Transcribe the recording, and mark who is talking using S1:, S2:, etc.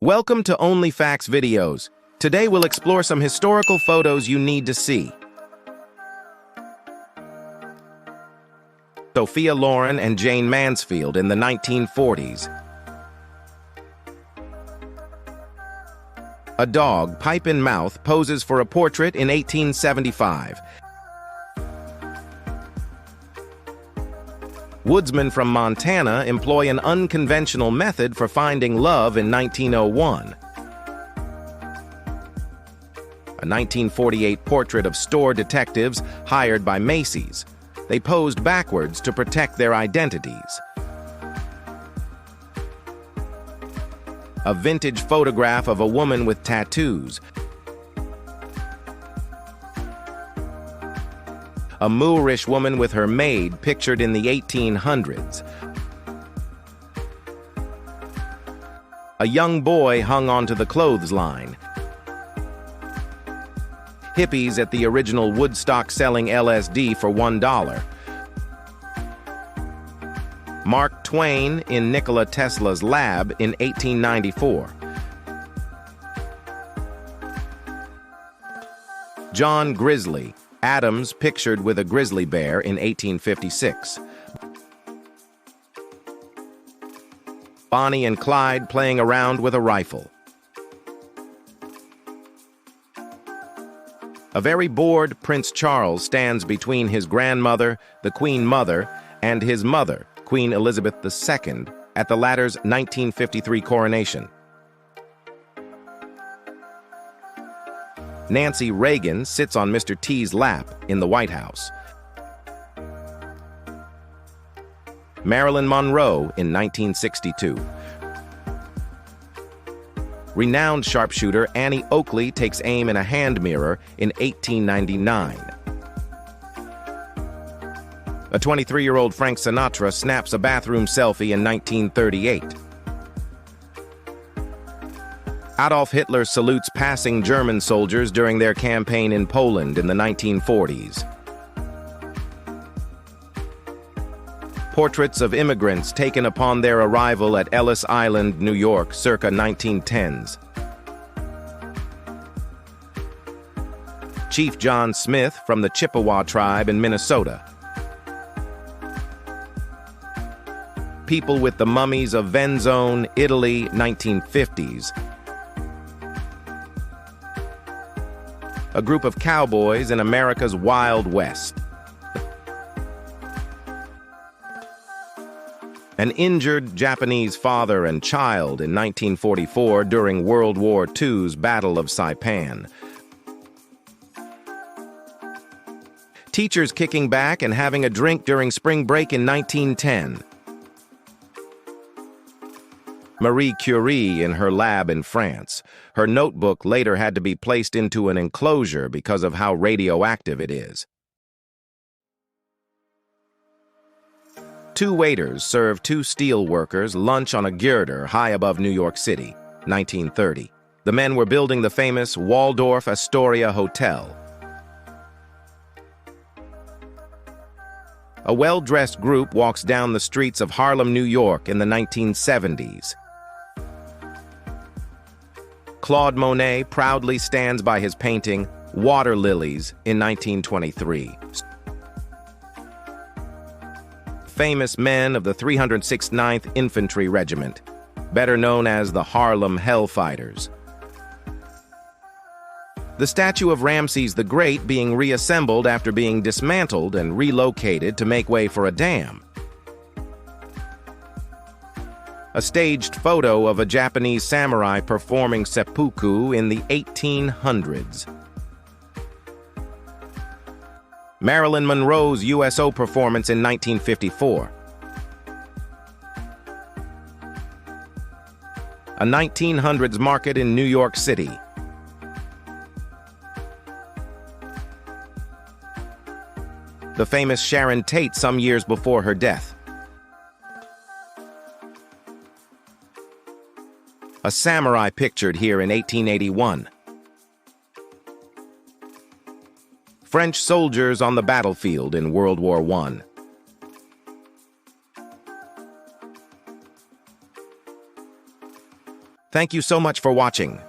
S1: Welcome to OnlyFacts videos. Today we'll explore some historical photos you need to see. Sophia Loren and Jane Mansfield in the 1940s. A dog, pipe in mouth, poses for a portrait in 1875. Woodsmen from Montana employ an unconventional method for finding love in 1901. A 1948 portrait of store detectives hired by Macy's. They posed backwards to protect their identities. A vintage photograph of a woman with tattoos. A Moorish woman with her maid pictured in the 1800s. A young boy hung onto the clothesline. Hippies at the original Woodstock selling LSD for $1. Mark Twain in Nikola Tesla's lab in 1894. John Grizzly, Adams pictured with a grizzly bear in 1856. Bonnie and Clyde playing around with a rifle. A very bored Prince Charles stands between his grandmother, the Queen Mother, and his mother, Queen Elizabeth II, at the latter's 1953 coronation. Nancy Reagan sits on Mr. T's lap in the White House. Marilyn Monroe in 1962. Renowned sharpshooter Annie Oakley takes aim in a hand mirror in 1899. A 23-year-old Frank Sinatra snaps a bathroom selfie in 1938. Adolf Hitler salutes passing German soldiers during their campaign in Poland in the 1940s. Portraits of immigrants taken upon their arrival at Ellis Island, New York, circa 1910s. Chief John Smith from the Chippewa tribe in Minnesota. People with the mummies of Venzone, Italy, 1950s. A group of cowboys in America's Wild West. An injured Japanese father and child in 1944 during World War II's Battle of Saipan. Teachers kicking back and having a drink during spring break in 1910. Marie Curie in her lab in France. Her notebook later had to be placed into an enclosure because of how radioactive it is. Two waiters serve two steel workers lunch on a girder high above New York City, 1930. The men were building the famous Waldorf Astoria Hotel. A well-dressed group walks down the streets of Harlem, New York in the 1970s. Claude Monet proudly stands by his painting, Water Lilies, in 1923. Famous men of the 369th Infantry Regiment, better known as the Harlem Hellfighters. The statue of Ramses the Great being reassembled after being dismantled and relocated to make way for a dam. A staged photo of a Japanese samurai performing seppuku in the 1800s. Marilyn Monroe's USO performance in 1954. A 1900s market in New York City. The famous Sharon Tate some years before her death. A samurai pictured here in 1881. French soldiers on the battlefield in World War I. Thank you so much for watching.